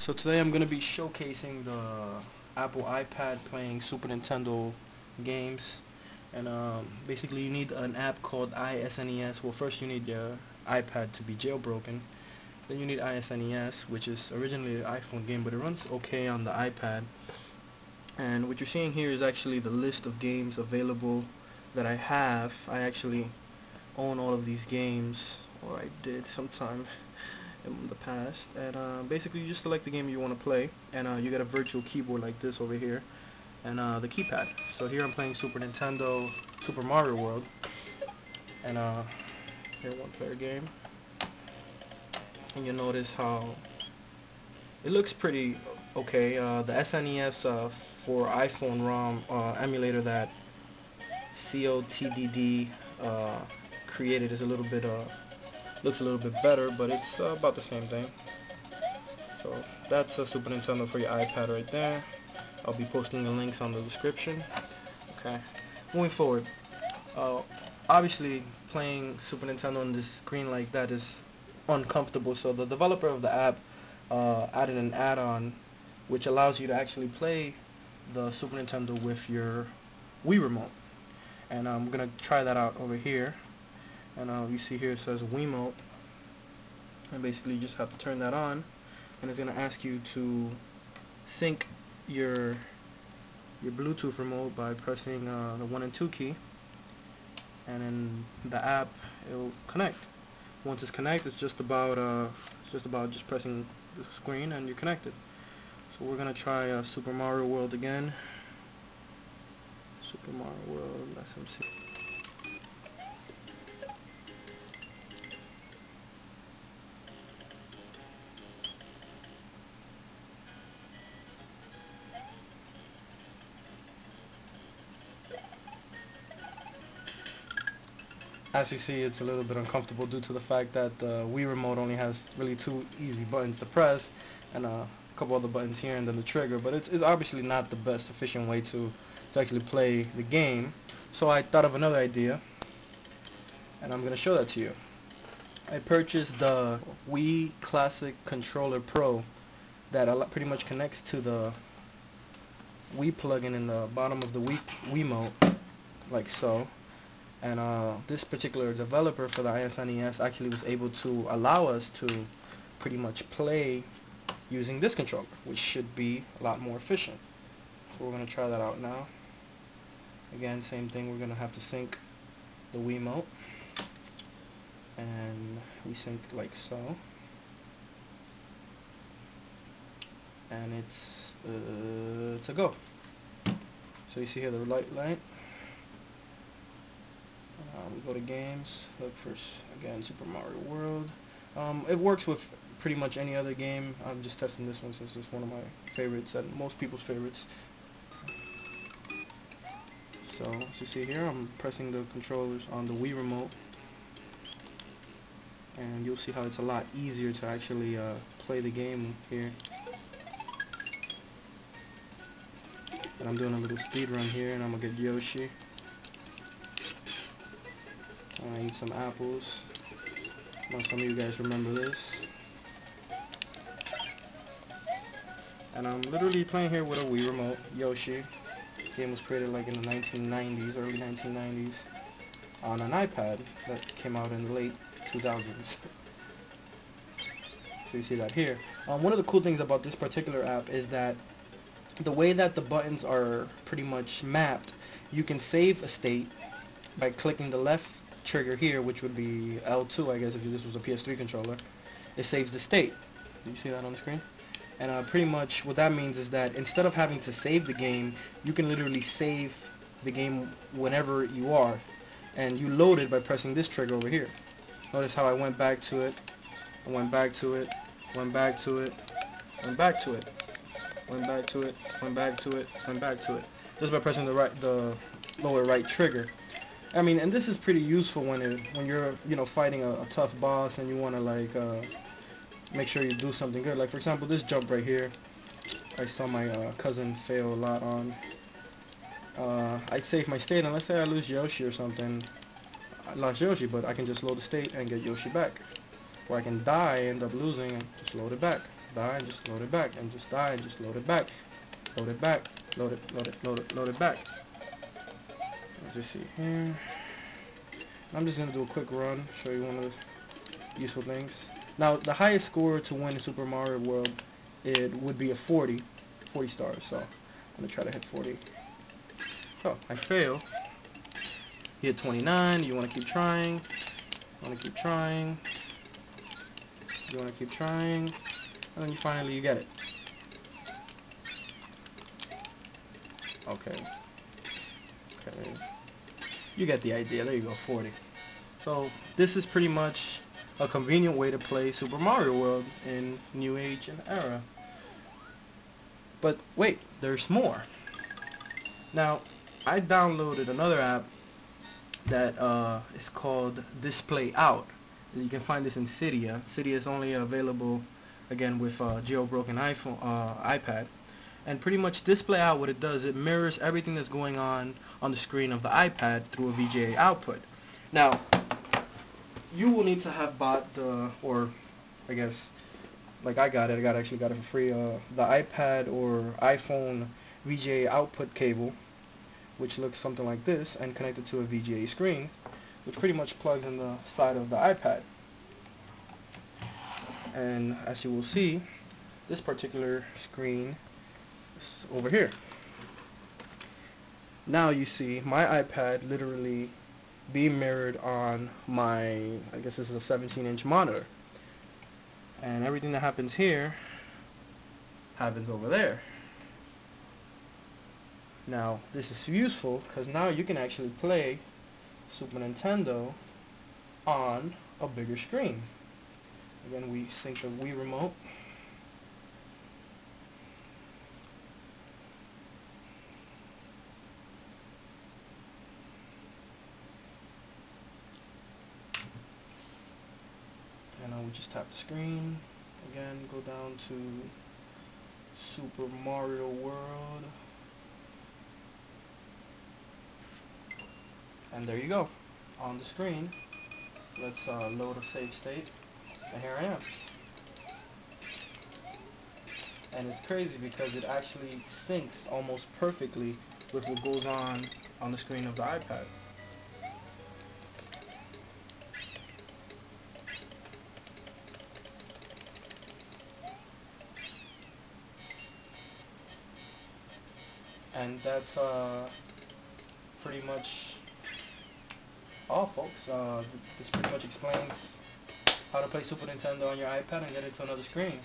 So today I'm going to be showcasing the Apple iPad playing Super Nintendo games, and basically you need an app called iSNES. Well, first you need your iPad to be jailbroken, then you need iSNES, which is originally an iPhone game, but it runs okay on the iPad. And what you're seeing here is actually the list of games available that I have. I actually own all of these games, or I did sometime in the past, and basically you just select the game you want to play, and you get a virtual keyboard like this over here, and the keypad. So here I'm playing Super Nintendo Super Mario World, and here, one player game, and you'll notice how it looks pretty okay. The SNES for iPhone ROM emulator that ZodTTD created is a little bit looks a little bit better, but it's about the same thing. So that's a Super Nintendo for your iPad right there. I'll be posting the links on the description. Okay, moving forward, obviously playing Super Nintendo on this screen like that is uncomfortable, so the developer of the app added an add-on which allows you to actually play the Super Nintendo with your Wii remote, and I'm gonna try that out over here. And you see here it says WiiMote, and basically you just have to turn that on, and it's going to ask you to sync your Bluetooth remote by pressing the 1 and 2 key, and then the app, it will connect. Once it's connected, it's just about pressing the screen and you're connected. So we're going to try Super Mario World again. Super Mario World SMC. As you see, it's a little bit uncomfortable due to the fact that the Wii remote only has really 2 easy buttons to press, and a couple other buttons here, and then the trigger. But it's obviously not the best efficient way to actually play the game. So I thought of another idea, and I'm going to show that to you. I purchased the Wii Classic Controller Pro that pretty much connects to the Wii plugin in the bottom of the WiiMote, like so. And this particular developer for the iSNES actually was able to allow us to pretty much play using this controller, which should be a lot more efficient. So we're going to try that out now. Again, same thing, we're going to have to sync the WiiMote, and we sync like so, and it's a go. So you see here the light. We go to games, look for, again, Super Mario World. It works with pretty much any other game. I'm just testing this one since it's one of my favorites and most people's favorites. So as you see here, I'm pressing the controllers on the Wii remote, and you'll see how it's a lot easier to actually play the game here. And I'm doing a little speed run here, and I'm gonna get Yoshi. I eat some apples. Now some of you guys remember this. And I'm literally playing here with a Wii remote, Yoshi. This game was created like in the 1990s, early 1990s, on an iPad that came out in the late 2000s. So you see that here. One of the cool things about this particular app is that the way that the buttons are pretty much mapped, you can save a state by clicking the left trigger here, which would be L2, I guess, if this was a PS3 controller. It saves the state. Do you see that on the screen? And pretty much what that means is that instead of having to save the game, you can literally save the game whenever you are, and you load it by pressing this trigger over here. Notice how I went back to it, I went back to it, went back to it, went back to it, went back to it, went back to it, went back to it, just by pressing the lower right trigger. I mean, and this is pretty useful when you're fighting a tough boss and you want to like make sure you do something good. Like for example, this jump right here, I saw my cousin fail a lot on. I'd save my state, and let's say I lose Yoshi or something. I lost Yoshi, but I can just load the state and get Yoshi back. Or I can die, end up losing, and just load it back. die, and just load it back, and just die, and just load it back, load it back, load it, load it, load it, load it back. Let's just see here. I'm just gonna do a quick run, show you one of the useful things. Now, the highest score to win in Super Mario World, it would be a 40 stars. So I'm gonna try to hit 40. Oh, I fail. You hit 29. You want to keep trying. You want to keep trying. You want to keep trying, and then you get it. Okay. Okay. You get the idea. There you go, 40. So this is pretty much a convenient way to play Super Mario World in New Age and era. But wait, there's more. Now, I downloaded another app that is called Display Out. You can find this in Cydia. Cydia is only available, again, with jailbroken iPad. And pretty much Display Out, what it does, it mirrors everything that's going on the screen of the iPad through a VGA output. Now, you will need to have bought the, or I guess, like I got it, actually got it for free, the iPad or iPhone VGA output cable, which looks something like this, and connected to a VGA screen, which pretty much plugs in the side of the iPad. And as you will see, this particular screen is over here. Now you see my iPad literally being mirrored on my, I guess this is a 17-inch monitor. And everything that happens here happens over there. Now, this is useful because now you can actually play Super Nintendo on a bigger screen. Again, we sync the WiiMote. And now we just tap the screen. Again, go down to Super Mario World. And there you go, on the screen. Let's load a save state, and here I am. And it's crazy because it actually syncs almost perfectly with what goes on the screen of the iPad. And that's pretty much all, folks. This pretty much explains how to play Super Nintendo on your iPad and get it to another screen.